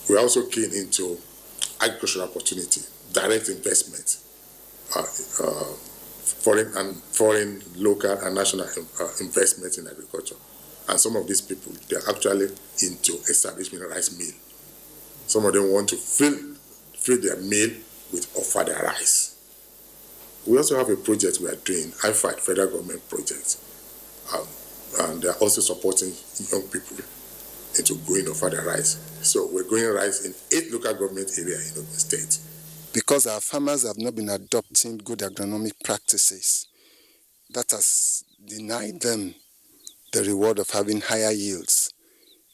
We're also keen into agricultural opportunity, direct investment, foreign, local, and national investment in agriculture. And some of these people, they're actually into establishing a rice mill. Some of them want to fill their mill with ofada rice. We also have a project we are doing, IFAD, federal government project, and they're also supporting young people into growing ofada rice. So we're growing rice in 8 local government areas in the state. Because our farmers have not been adopting good agronomic practices, that has denied them the reward of having higher yields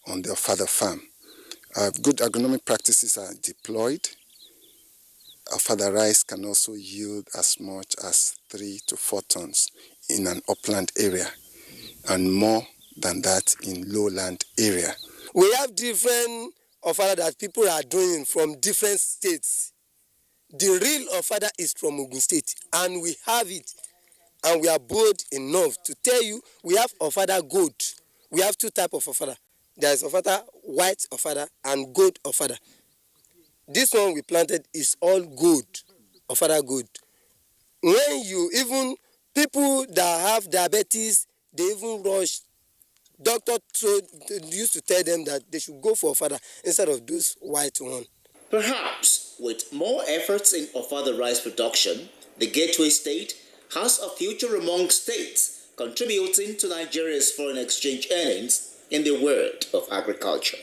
on their father farm. Good agronomic practices are deployed. Our father rice can also yield as much as 3 to 4 tons in an upland area, and more than that in lowland area. We have different ofada that people are doing from different states. The real ofada is from Ogun State, and we have it. And we are bold enough to tell you we have ofada gold. We have 2 types of ofada. There is ofada, white ofada, and gold ofada. This one we planted is all gold, ofada gold. When you even, people that have diabetes, they even rush. Doctor used to tell them that they should go for ofada instead of those white one. Perhaps with more efforts in ofada rice production, the Gateway State has a future among states contributing to Nigeria's foreign exchange earnings in the world of agriculture.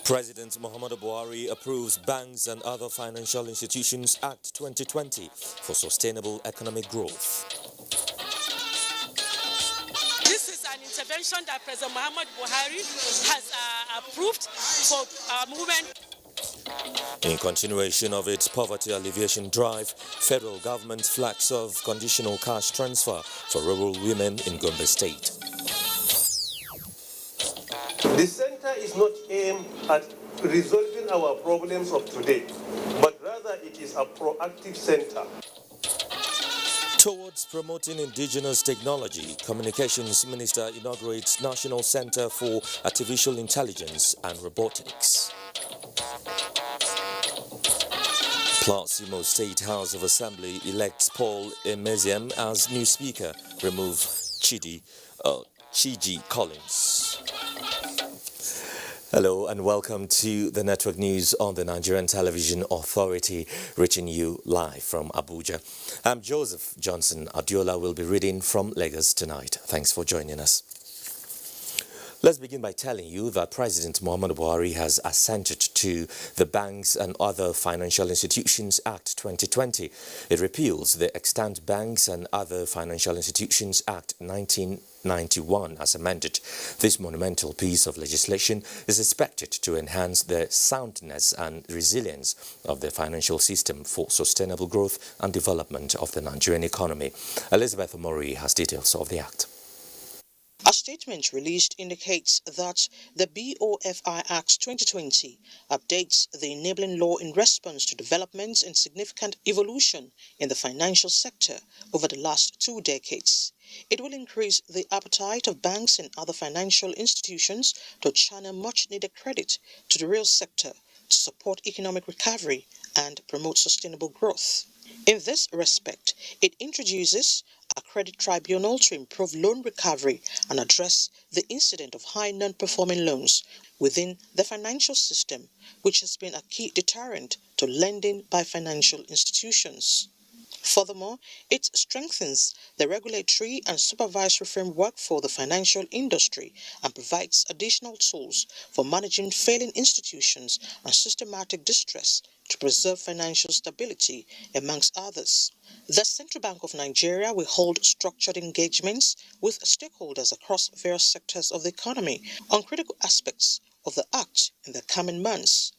President Muhammadu Buhari approves Banks and Other Financial Institutions Act 2020 for sustainable economic growth. This is an intervention that President Muhammadu Buhari has approved for our movement. In continuation of its poverty alleviation drive, federal government flags off conditional cash transfer for rural women in Gombe State. The center is not aimed at resolving our problems of today, but rather it is a proactive center. Towards promoting indigenous technology, Communications Minister inaugurates National Center for Artificial Intelligence and Robotics. Plus, Imo State House of Assembly elects Paul Emeziam as new speaker, remove Chidi Collins. Hello and welcome to the network news on the Nigerian Television Authority, reaching you live from Abuja. I'm Joseph Johnson. Adiola will be reading from Lagos tonight. Thanks for joining us. Let's begin by telling you that President Muhammadu Buhari has assented to the Banks and Other Financial Institutions Act 2020. It repeals the Extant Banks and Other Financial Institutions Act 1991 as amended. This monumental piece of legislation is expected to enhance the soundness and resilience of the financial system for sustainable growth and development of the Nigerian economy. Elizabeth Omori has details of the act. A statement released indicates that the BOFI Act 2020 updates the enabling law in response to developments and significant evolution in the financial sector over the last 2 decades. It will increase the appetite of banks and other financial institutions to channel much-needed credit to the real sector to support economic recovery and promote sustainable growth. In this respect, it introduces a credit tribunal to improve loan recovery and address the incident of high non-performing loans within the financial system, which has been a key deterrent to lending by financial institutions. Furthermore, it strengthens the regulatory and supervisory framework for the financial industry and provides additional tools for managing failing institutions and systematic distress to preserve financial stability, amongst others. The Central Bank of Nigeria will hold structured engagements with stakeholders across various sectors of the economy on critical aspects of the Act in the coming months.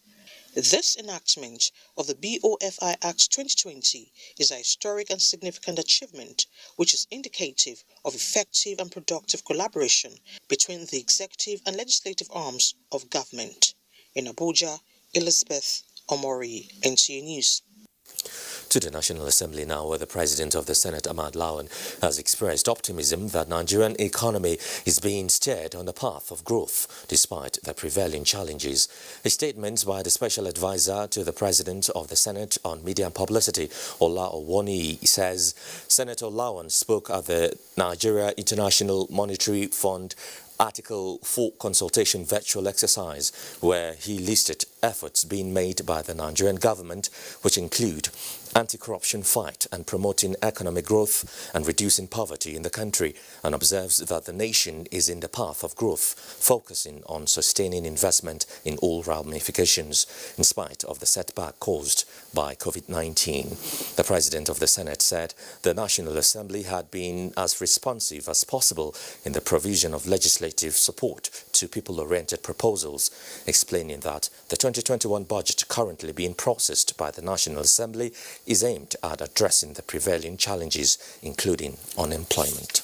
This enactment of the BOFI Act 2020 is a historic and significant achievement, which is indicative of effective and productive collaboration between the executive and legislative arms of government. In Abuja, Elizabeth Omori, NTA News. To the National Assembly now, where the President of the Senate, Ahmad Lawan, has expressed optimism that Nigerian economy is being steered on the path of growth despite the prevailing challenges. A statement by the Special Advisor to the President of the Senate on Media and Publicity, Ola Owoni, says Senator Lawan spoke at the Nigeria International Monetary Fund Article 4 consultation virtual exercise, where he listed efforts being made by the Nigerian government, which include anti-corruption fight and promoting economic growth and reducing poverty in the country, and observes that the nation is in the path of growth, focusing on sustaining investment in all ramifications, in spite of the setback caused by COVID-19. The President of the Senate said the National Assembly had been as responsive as possible in the provision of legislative support to people-oriented proposals, explaining that the 2021 budget currently being processed by the National Assembly is aimed at addressing the prevailing challenges, including unemployment.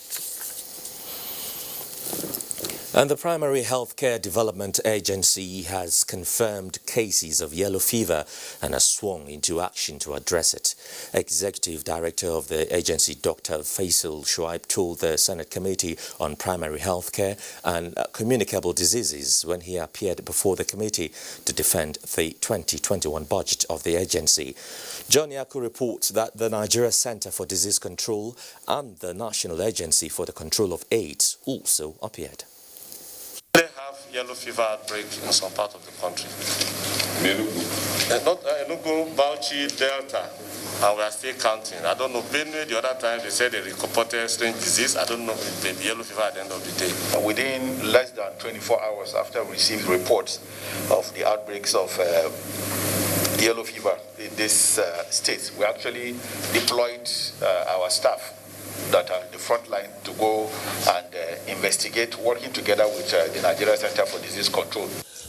And the Primary Healthcare Development Agency has confirmed cases of yellow fever and has swung into action to address it. Executive Director of the agency, Dr. Faisal Shuaib, told the Senate Committee on Primary Healthcare and Communicable Diseases when he appeared before the committee to defend the 2021 budget of the agency. John Yaku reports that the Nigeria Center for Disease Control and the National Agency for the Control of AIDS also appeared. They have yellow fever outbreak in some part of the country. Not Enugu, Bauchi, Delta, and we are still counting. I don't know, Benue, the other time they said they reported strange disease. I don't know if they be yellow fever at the end of the day. Within less than 24 hours after we received reports of the outbreaks of yellow fever in this state, we actually deployed our staff that are in the front line to go and investigate, working together with the Nigerian Center for Disease Control.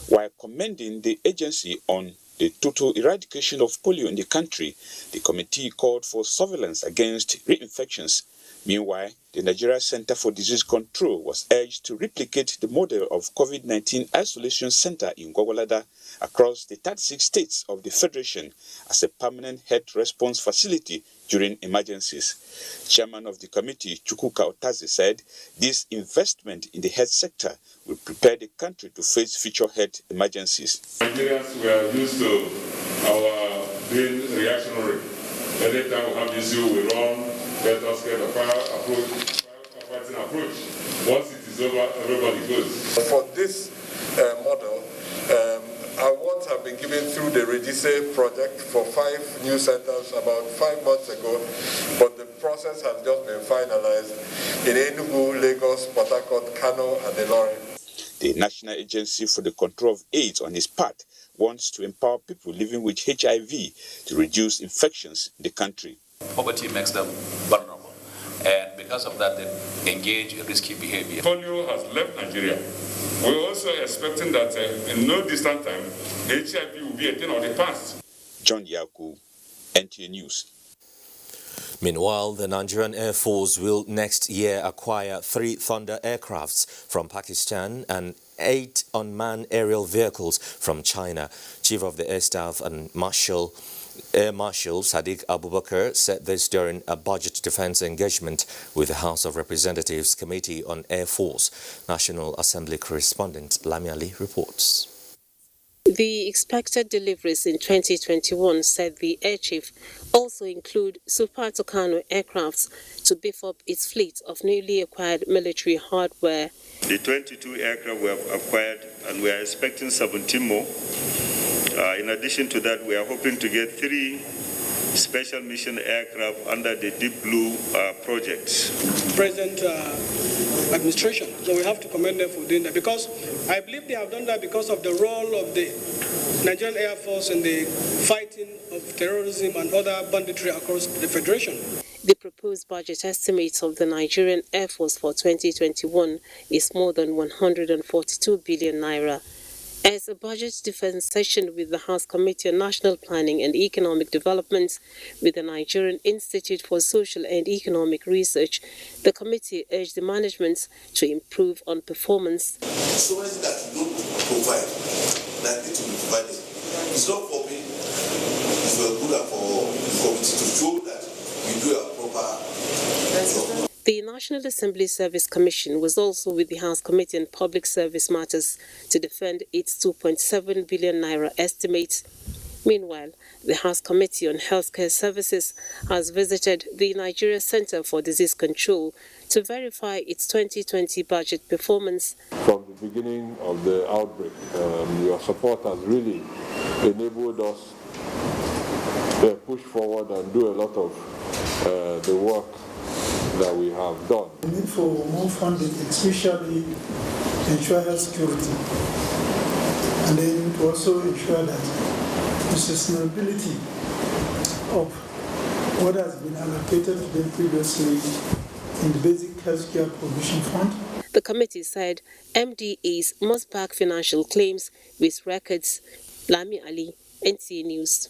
While commending the agency on the total eradication of polio in the country, the committee called for surveillance against reinfections. Meanwhile, the Nigeria Center for Disease Control was urged to replicate the model of COVID-19 isolation center in Gwagwalada across the 36 states of the Federation as a permanent health response facility during emergencies. Chairman of the committee, Chukwuka Otaze, said this investment in the health sector will prepare the country to face future health emergencies. Nigerians were used to our being reactionary. Anytime we have issue, we run, let us get a fighting approach. Once it is over, everybody goes. For this model, awards have been given through the Regise project for 5 new centers about 5 months ago, but the process has just been finalized in Enugu, Lagos, Port Harcourt, Kano, and Ilorin. The National Agency for the Control of AIDS, on its part, wants to empower people living with HIV to reduce infections in the country. Poverty makes them vulnerable, and because of that, they engage in risky behavior. Polio has left Nigeria. We're also expecting that in no distant time, HIV will be a thing of the past. John Yaku, NTA News. Meanwhile, the Nigerian Air Force will next year acquire 3 Thunder aircrafts from Pakistan and 8 unmanned aerial vehicles from China. Chief of the Air Staff and Air Marshal Sadiq Abubakar said this during a budget defense engagement with the House of Representatives Committee on Air Force. National Assembly correspondent Lami Ali reports. The expected deliveries in 2021, said the Air Chief, also include Super Tucano aircrafts to beef up its fleet of newly acquired military hardware. The 22 aircraft we have acquired, and we are expecting 17 more. In addition to that, we are hoping to get 3 special mission aircraft under the Deep Blue project. Present administration, so we have to commend them for doing that, because I believe they have done that because of the role of the Nigerian Air Force in the fighting of terrorism and other banditry across the Federation. The proposed budget estimate of the Nigerian Air Force for 2021 is more than 142 billion naira. As a budget defense session with the House Committee on National Planning and Economic Development with the Nigerian Institute for Social and Economic Research, the committee urged the management to improve on performance. So much that you don't provide, that need to be provided. It's not for me, it's for good and for committee to show that we do a proper job. The National Assembly Service Commission was also with the House Committee on Public Service Matters to defend its 2.7 billion naira estimate. Meanwhile, the House Committee on Healthcare Services has visited the Nigeria Center for Disease Control to verify its 2020 budget performance. From the beginning of the outbreak, your support has really enabled us to push forward and do a lot of the work that we have done. The need for more funding, especially to ensure health security, and then to also ensure that the sustainability of what has been allocated to them previously in the Basic Healthcare Provision Fund. The committee said MDAs must back financial claims with records. Lami Ali, NTA News.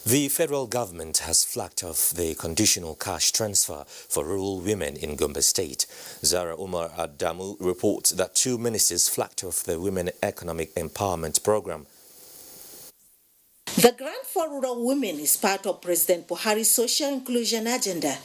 The federal government has flagged off the conditional cash transfer for rural women in Gombe State. Zara Umar Adamu reports that 2 ministers flagged off the Women Economic Empowerment Program. The grant for rural women is part of President Buhari's social inclusion agenda.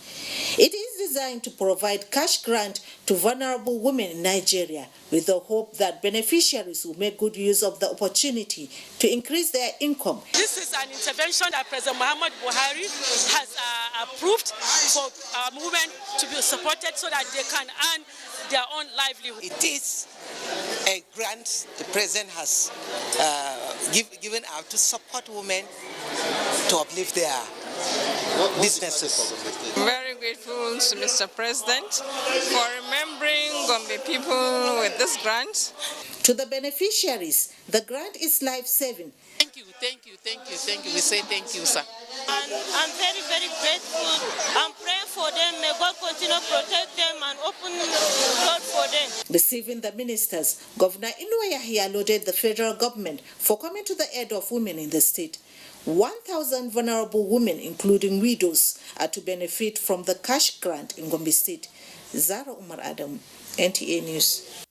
It is designed to provide cash grant to vulnerable women in Nigeria with the hope that beneficiaries will make good use of the opportunity to increase their income. This is an intervention that President Muhammad Buhari has approved for women to be supported so that they can earn their own livelihood. It is a grant the President has given out to support women to uplift their businesses. Very grateful to Mr. President for remembering Gombe people with this grant. To the beneficiaries, the grant is life-saving. Thank you, thank you, thank you, thank you. We say thank you, sir. And I'm very, very grateful. I'm praying for them. May God continue to protect them and open doors for them. Receiving the ministers, Governor Inuwa Yahya lauded the federal government for coming to the aid of women in the state. 1,000 vulnerable women, including widows, are to benefit from the cash grant in Gombe State. Zara Umar Adam, NTA News.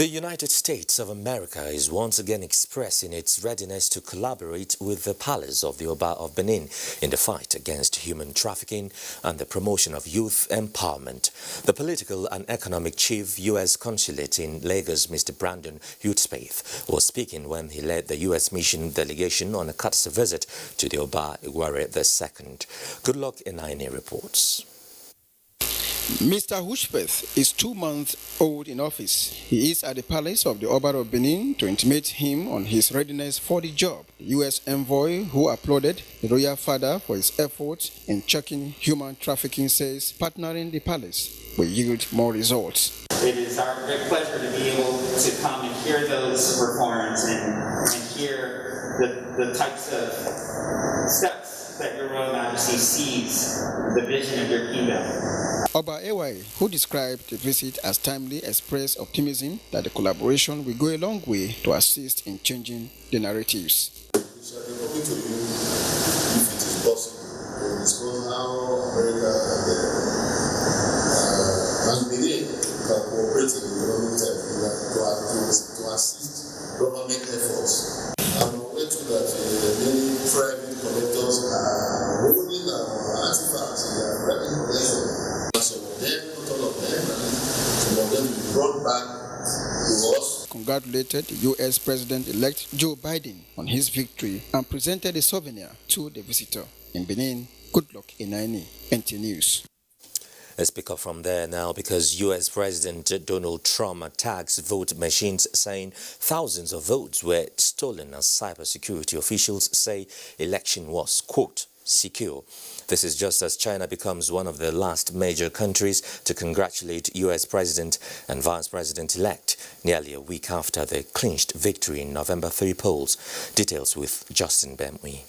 The United States of America is once again expressing its readiness to collaborate with the Palace of the Oba of Benin in the fight against human trafficking and the promotion of youth empowerment. The political and economic chief U.S. consulate in Lagos, Mr. Brandon Hudspeth, was speaking when he led the U.S. mission delegation on a courtesy visit to the Oba Igware II. Goodluck Enaine reports. Mr. Hudspeth is 2 months old in office. He is at the palace of the Oba of Benin to intimate him on his readiness for the job. The U.S. envoy, who applauded the royal father for his efforts in checking human trafficking, says partnering the palace will yield more results. It is our great pleasure to be able to come and hear those reforms and hear the types of steps that your Royal Majesty sees the vision of your kingdom. Oba Ewai, who described the visit as timely, expressed optimism that the collaboration will go a long way to assist in changing the narratives. We shall be talking to you if it is possible to discuss how America and Benin can cooperate in economic terms to assist government efforts. I'm aware too that many private collectors are holding artifacts in their private collection. Some of them, not all of them, and some of them will be brought back to us. Congratulated the U.S. President-elect Joe Biden on his victory and presented a souvenir to the visitor. In Benin, Goodluck Enaine, NTA News. Let's pick up from there now, because U.S. President Donald Trump attacks vote machines, saying thousands of votes were stolen as cybersecurity officials say election was, quote, secure. This is just as China becomes one of the last major countries to congratulate U.S. President and Vice President-elect nearly a week after the clinched victory in November 3 polls. Details with Justin Bemwe.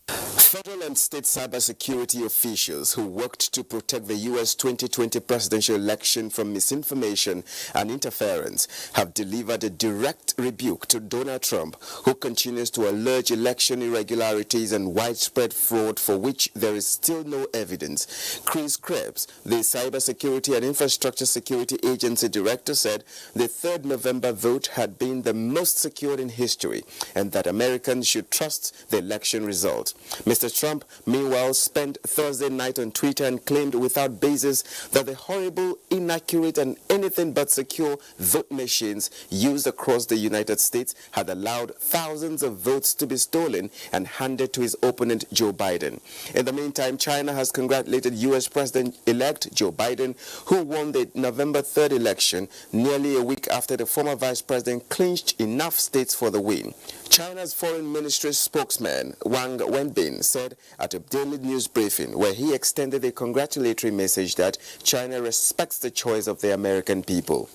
Federal and state cybersecurity officials who worked to protect the U.S. 2020 presidential election from misinformation and interference have delivered a direct rebuke to Donald Trump, who continues to allege election irregularities and widespread fraud for which there is still no evidence. Chris Krebs, the Cybersecurity and Infrastructure Security Agency director, said the 3rd November vote had been the most secured in history and that Americans should trust the election result. Mr. Trump, meanwhile, spent Thursday night on Twitter and claimed without basis that the horrible, inaccurate, and anything but secure vote machines used across the United States had allowed thousands of votes to be stolen and handed to his opponent, Joe Biden. In the meantime, China has congratulated U.S. President-elect Joe Biden, who won the November 3rd election nearly a week after the former vice president clinched enough states for the win. China's Foreign Ministry spokesman, Wang Wenbin, said at a daily news briefing where he extended a congratulatory message that China respects the choice of the American people.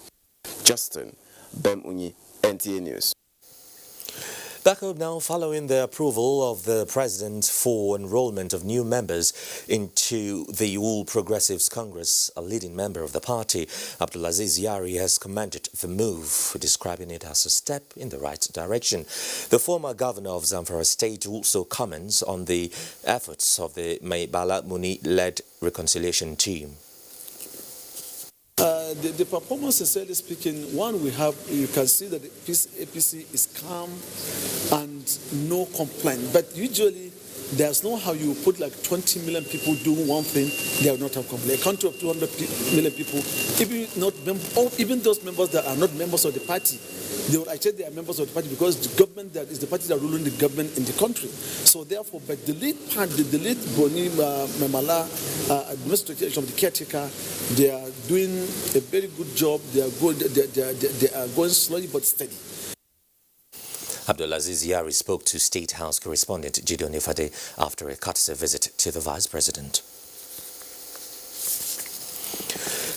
Justin Bemwe, NTA News. Back up now, following the approval of the President for enrollment of new members into the All Progressives Congress, a leading member of the party, Abdulaziz Yari, has commended the move, describing it as a step in the right direction. The former governor of Zamfara State also comments on the efforts of the Mai Bala Muni-led reconciliation team. The performance, sincerely speaking, you can see that the APC is calm and no complaint. But usually, there's no how you put like 20 million people doing one thing, they will not have complaint. A country of 200 million people, even those members that are not members of the party, they will actually they are members of the party because the government that is the party that ruling the government in the country. So therefore, but the lead Boni Memala administration of the caretaker, they are doing a very good job. They are good. They are going slowly but steady. Abdulaziz Yari spoke to State House correspondent Gideon Ifade after a courtesy visit to the Vice President.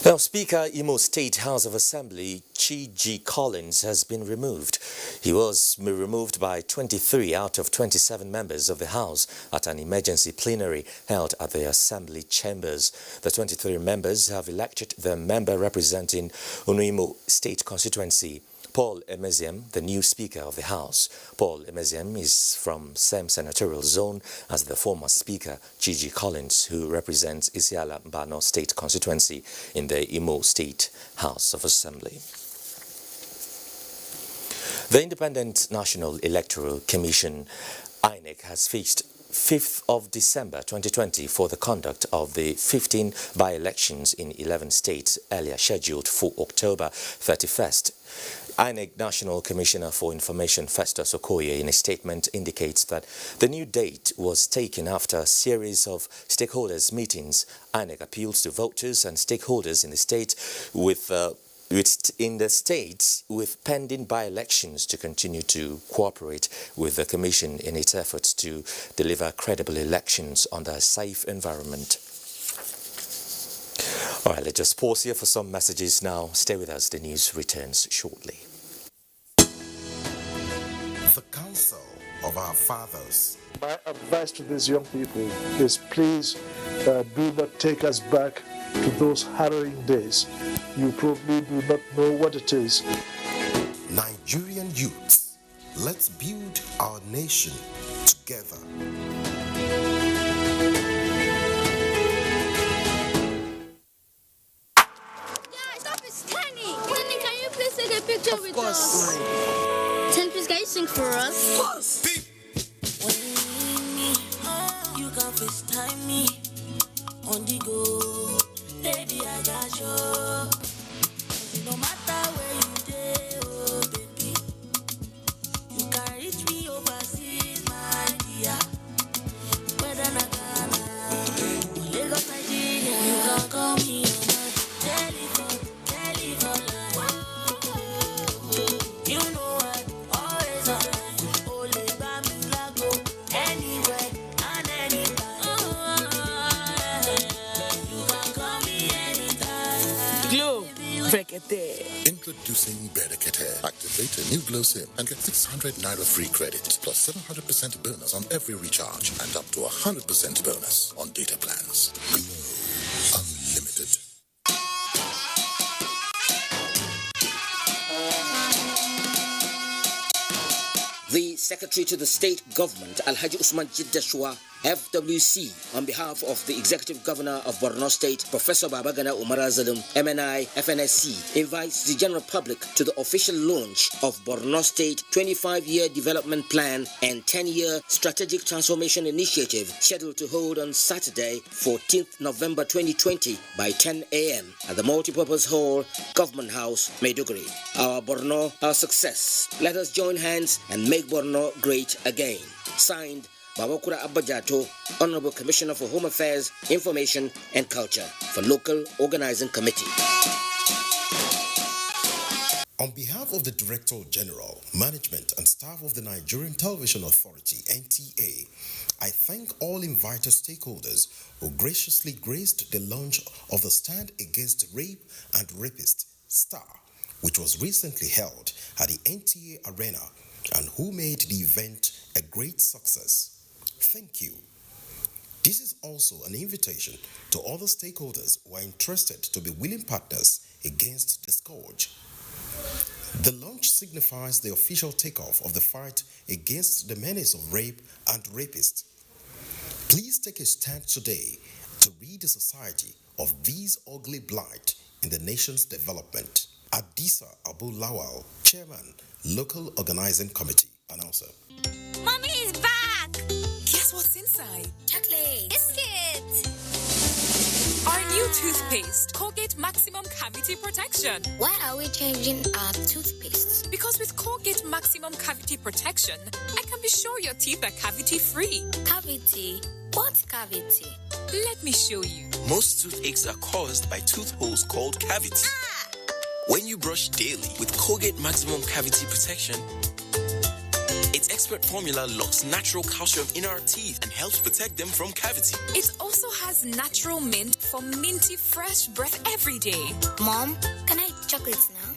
Now, Speaker Imo State House of Assembly Chi Collins has been removed. He was removed by 23 out of 27 members of the House at an emergency plenary held at the Assembly chambers. The 23 members have elected the member representing Unuimo State constituency, Paul Emeziem, the new Speaker of the House. Paul Emeziem is from same senatorial zone as the former Speaker, Chi Collins, who represents Isiala Mbano State constituency in the Imo State House of Assembly. The Independent National Electoral Commission, INEC, has fixed 5th of December 2020 for the conduct of the 15 by-elections in 11 states earlier scheduled for October 31st. INEC National Commissioner for Information Festus Okoye in a statement indicates that the new date was taken after a series of stakeholders meetings. INEC appeals to voters and stakeholders in the state with pending by-elections to continue to cooperate with the Commission in its efforts to deliver credible elections under a safe environment. All right, let's just pause here for some messages now. Stay with us. The news returns shortly. The Council of Our Fathers. My advice to these young people is please do not take us back to those harrowing days. You probably do not know what it is. Nigerian youths, let's build our nation together. Picture of with us. Ten, please, can you sing for us? Of course. You can FaceTime me on the go. Baby, I got you. No matter where you go, oh baby. You can reach me overseas, my dear. Whether I Ghana, Lagos, Nigeria, you can call me on my telephone. Introducing Berekete. Activate a new Glow SIM and get 600 Naira free credit plus 700% bonus on every recharge and up to 100% bonus on data plans. Glow Unlimited. The Secretary to the State Government, Alhaji Usman Jiddashua, FWC, on behalf of the Executive Governor of Borno State, Professor Babagana Umar Azalum, MNI, FNSC, invites the general public to the official launch of Borno State 25-year development plan and 10-year strategic transformation initiative, scheduled to hold on Saturday, 14th November 2020 by 10 a.m. at the Multipurpose Hall, Government House, Maiduguri. Our Borno, our success. Let us join hands and make Borno great again. Signed, Babakura Abajato, Honorable Commissioner for Home Affairs, Information and Culture for Local Organizing Committee. On behalf of the Director General, Management and staff of the Nigerian Television Authority, NTA, I thank all invited stakeholders who graciously graced the launch of the Stand Against Rape and Rapist, STAR, which was recently held at the NTA Arena, and who made the event a great success. Thank you. This is also an invitation to other stakeholders who are interested to be willing partners against the scourge. The launch signifies the official takeoff of the fight against the menace of rape and rapists. Please take a stand today to rid the society of these ugly blight in the nation's development. Adisa Abu Lawal, Chairman, Local Organizing Committee. Announcer. Mommy is back! Guess what's inside? Chocolate. Biscuit. Our new toothpaste, Colgate Maximum Cavity Protection. Why are we changing our toothpaste? Because with Colgate Maximum Cavity Protection, I can be sure your teeth are cavity-free. Cavity? What cavity? Let me show you. Most toothaches are caused by tooth holes called cavities. When you brush daily with Colgate Maximum Cavity Protection, its expert formula locks natural calcium in our teeth and helps protect them from cavity. It also has natural mint for minty fresh breath every day. Mom, can I eat chocolates now?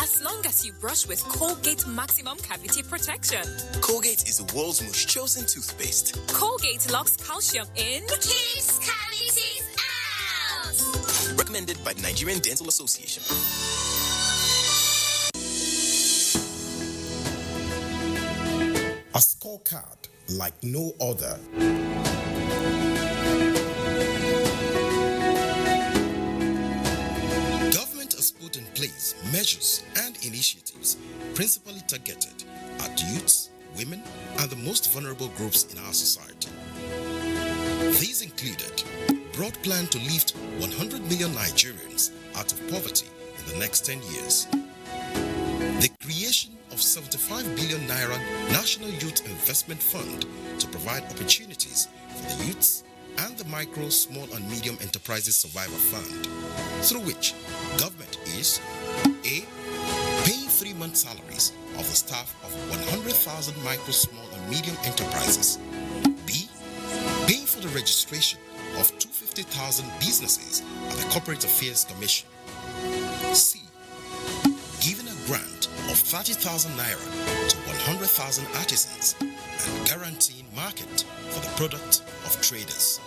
As long as you brush with Colgate Maximum Cavity Protection. Colgate is the world's most chosen toothpaste. Colgate locks calcium in. Keeps cavities out! Recommended by the Nigerian Dental Association. A scorecard like no other. Government has put in place measures and initiatives principally targeted at youths, women, and the most vulnerable groups in our society. These included broad plan to lift 100 million Nigerians out of poverty in the next 10 years, the creation of 75 billion naira National Youth Investment Fund to provide opportunities for the youths, and the Micro, Small and Medium Enterprises Survivor Fund, through which government is A. Paying 3-month salaries of the staff of 100,000 micro, small and medium enterprises. B. Paying for the registration of 250,000 businesses at the Corporate Affairs Commission. C. Giving a grant of 30,000 naira to 100,000 artisans and guaranteeing market for the product of traders.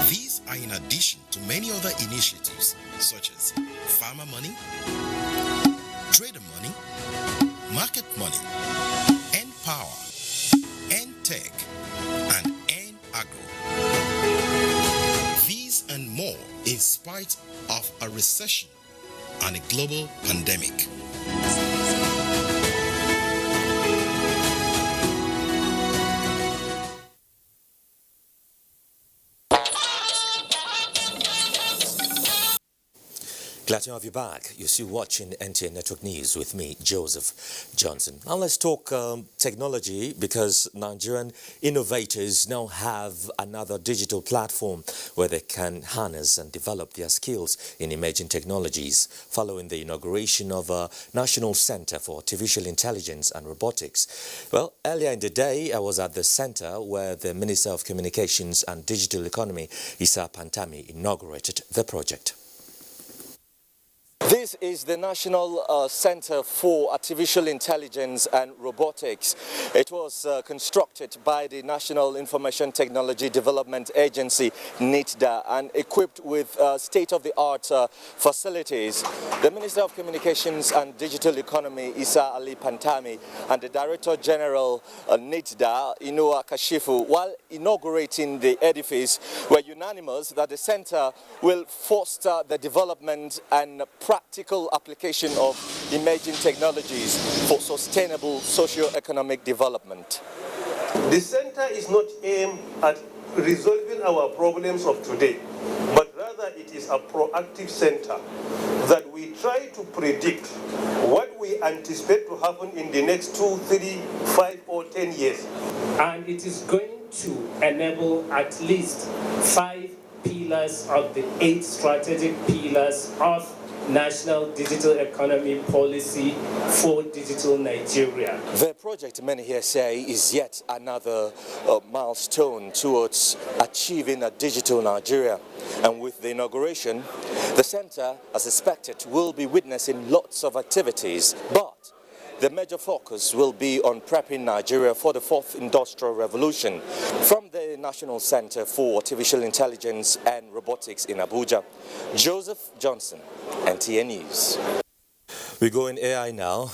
These are in addition to many other initiatives such as farmer money, trader money, market money, N-Power, N-Tech, and N-Agro. These and more in spite of a recession and a global pandemic. Glad to have you back. You're still watching NTA Network News with me, Joseph Johnson. Now let's talk technology, because Nigerian innovators now have another digital platform where they can harness and develop their skills in emerging technologies following the inauguration of a National Center for Artificial Intelligence and Robotics. Well, earlier in the day, I was at the center where the Minister of Communications and Digital Economy, Issa Pantami, inaugurated the project. This is the National Center for Artificial Intelligence and Robotics. It was constructed by the National Information Technology Development Agency, NITDA, and equipped with state-of-the-art facilities. The Minister of Communications and Digital Economy, Issa Ali Pantami, and the Director General NITDA, Inua Kashifu, while inaugurating the edifice, were unanimous that the center will foster the development and practical application of emerging technologies for sustainable socio-economic development. The center is not aimed at resolving our problems of today, but rather it is a proactive center that we try to predict what we anticipate to happen in the next 2, 3, 5 or 10 years. And it is going to enable at least 5 pillars of the 8 strategic pillars of National Digital Economy Policy for Digital Nigeria. The project, many here say, is yet another milestone towards achieving a digital Nigeria. And with the inauguration, the center, as expected, will be witnessing lots of activities. But the major focus will be on prepping Nigeria for the 4th Industrial Revolution. From the National Center for Artificial Intelligence and Robotics in Abuja, Joseph Johnson, NTA News. We go in AI now.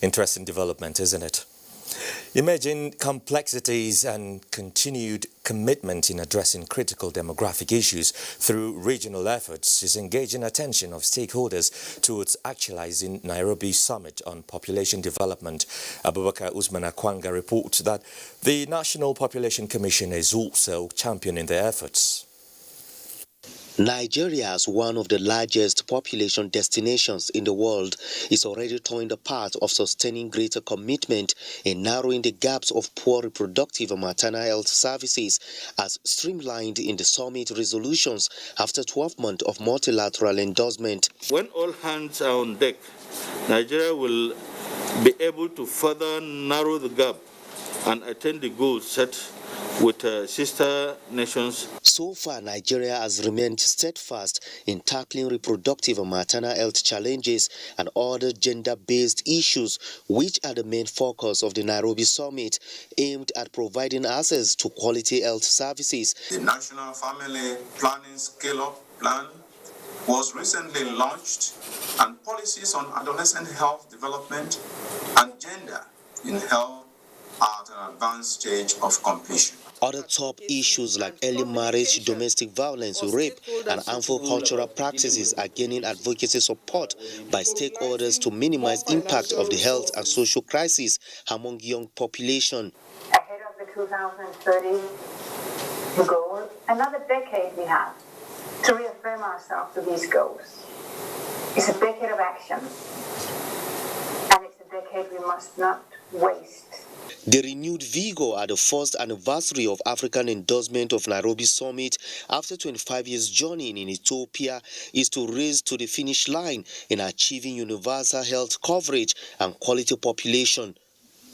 Interesting development, isn't it? Imagine complexities and continued commitment in addressing critical demographic issues through regional efforts is engaging attention of stakeholders towards actualizing Nairobi Summit on Population Development. Abubakar Usman Akwanga reports that the National Population Commission is also championing the efforts. Nigeria, as one of the largest population destinations in the world, is already toying the path of sustaining greater commitment in narrowing the gaps of poor reproductive and maternal health services, as streamlined in the summit resolutions after 12 months of multilateral endorsement. When all hands are on deck, Nigeria will be able to further narrow the gap and attain the goals set with sister nations. So far, Nigeria has remained steadfast in tackling reproductive and maternal health challenges and other gender-based issues, which are the main focus of the Nairobi Summit, aimed at providing access to quality health services. The National Family Planning Scale-Up Plan was recently launched, and policies on adolescent health development and gender in health are at an advanced stage of completion. Other top issues like early marriage, domestic violence, rape, and harmful cultural practices are gaining advocacy support by stakeholders to minimize impact of the health and social crisis among young population. Ahead of the 2030 goal, another decade we have to reaffirm ourselves to these goals. It's a decade of action, and it's a decade we must not waste. The renewed vigor at the first anniversary of African endorsement of Nairobi Summit after 25 years journey in Ethiopia is to race to the finish line in achieving universal health coverage and quality population.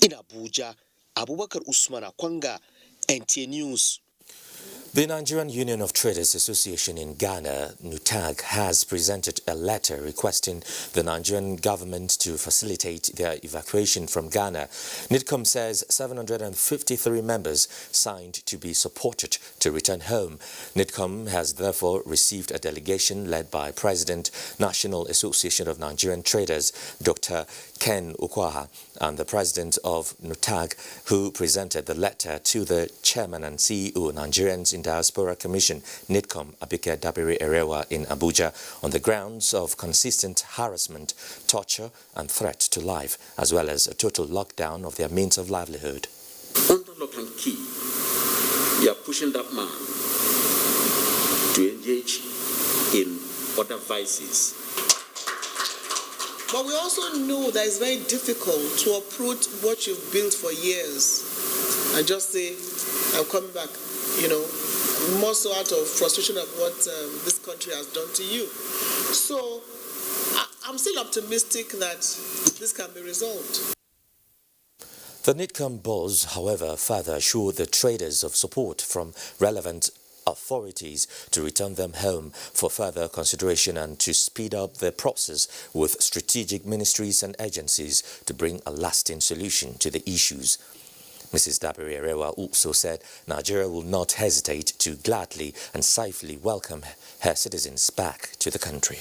In Abuja, Abubakar Usman Akwanga, NTA News. The Nigerian Union of Traders Association in Ghana, NUTAG, has presented a letter requesting the Nigerian government to facilitate their evacuation from Ghana. NITCOM says 753 members signed to be supported to return home. NITCOM has therefore received a delegation led by President, National Association of Nigerian Traders, Dr. Ken Ukwaha, and the President of NUTAG, who presented the letter to the Chairman and CEO, Nigerians in Diaspora Commission, NITCOM, Abike Dabiri Erewa in Abuja, on the grounds of consistent harassment, torture and threat to life, as well as a total lockdown of their means of livelihood. Under lock and key, you are pushing that man to engage in other vices. But we also know that it's very difficult to uproot what you've built for years and just say, I'm coming back, more so out of frustration of what this country has done to you. So I'm still optimistic that this can be resolved. The NITCOM boss, however, further assured the traders of support from relevant authorities to return them home for further consideration and to speed up the process with strategic ministries and agencies to bring a lasting solution to the issues. Mrs. Dabiri Erewa also said Nigeria will not hesitate to gladly and safely welcome her citizens back to the country.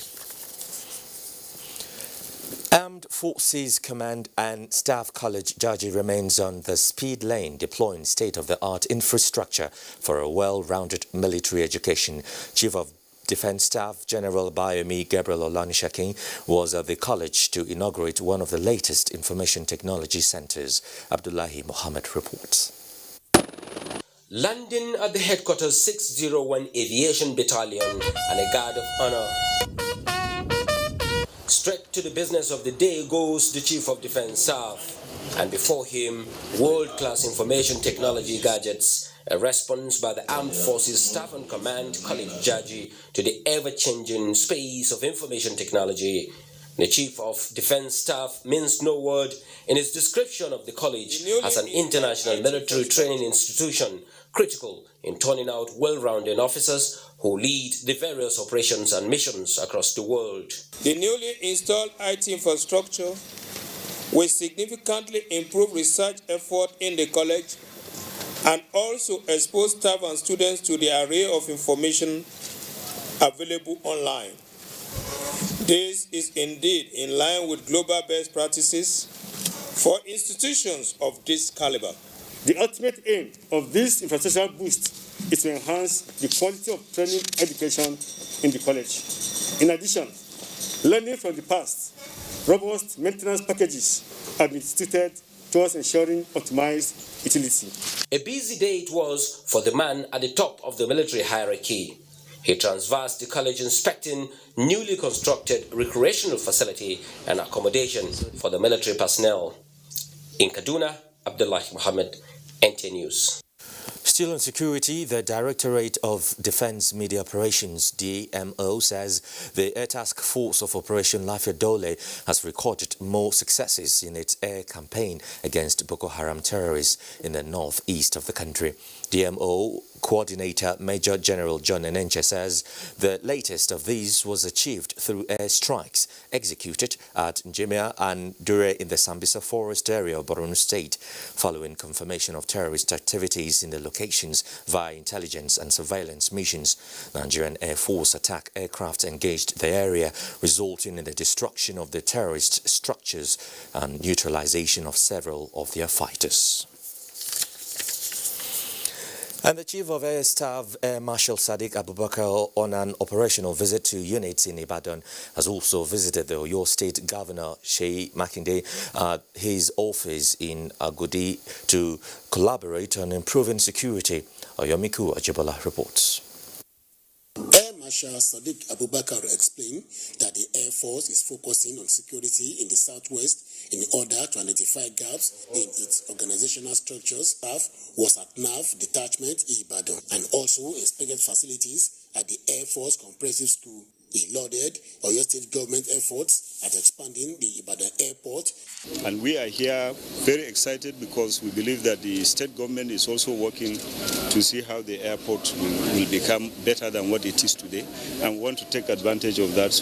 Armed Forces Command and Staff College Jaji remains on the speed lane, deploying state-of-the-art infrastructure for a well-rounded military education. Chief of Defense Staff General Bayomi Gabriel Olanishakin was at the college to inaugurate one of the latest information technology centers. Abdullahi Mohammed reports. Landing at the headquarters 601 Aviation Battalion and a guard of honor. Straight to the business of the day goes the Chief of Defense Staff, and before him, world-class information technology gadgets, a response by the Armed Forces Staff and Command College Jaji to the ever-changing space of information technology. The Chief of Defense Staff minced no word in his description of the college as an international military training institution, critical in turning out well-rounded officers who lead the various operations and missions across the world. The newly installed IT infrastructure will significantly improve research effort in the college and also expose staff and students to the array of information available online. This is indeed in line with global best practices for institutions of this caliber. The ultimate aim of this infrastructure boost is to enhance the quality of training education in the college. In addition, learning from the past, robust maintenance packages have been instituted towards ensuring optimized utility. A busy day it was for the man at the top of the military hierarchy. He transversed the college inspecting newly constructed recreational facility and accommodation for the military personnel. In Kaduna, Abdullahi Mohammed, NTA News. Still on security, the Directorate of Defense Media Operations, DMO, says the Air Task Force of Operation Lafayette Dole has recorded more successes in its air campaign against Boko Haram terrorists in the northeast of the country. DMO Coordinator Major General John Enenche says the latest of these was achieved through air strikes executed at Njemia and Dure in the Sambisa Forest area of Borno State, following confirmation of terrorist activities in the locations via intelligence and surveillance missions. Nigerian Air Force attack aircraft engaged the area, resulting in the destruction of the terrorist structures and neutralization of several of their fighters. And the Chief of Air Staff, Air Marshal Sadiq Abubakar, on an operational visit to units in Ibadan, has also visited the Oyo State Governor, Seyi Makinde, at his office in Agodi to collaborate on improving security. Oyomiku Ajibola reports. Air Marshal Sadiq Abubakar explained that the Air Force is focusing on security in the southwest in order to identify gaps in its organizational structures. Staff was at NAV Detachment Ibadan and also inspected facilities at the Air Force Comprehensive School. He lauded Oyo State government efforts at expanding the Ibadan airport. And we are here very excited because we believe that the state government is also working to see how the airport will become better than what it is today, and want to take advantage of that. So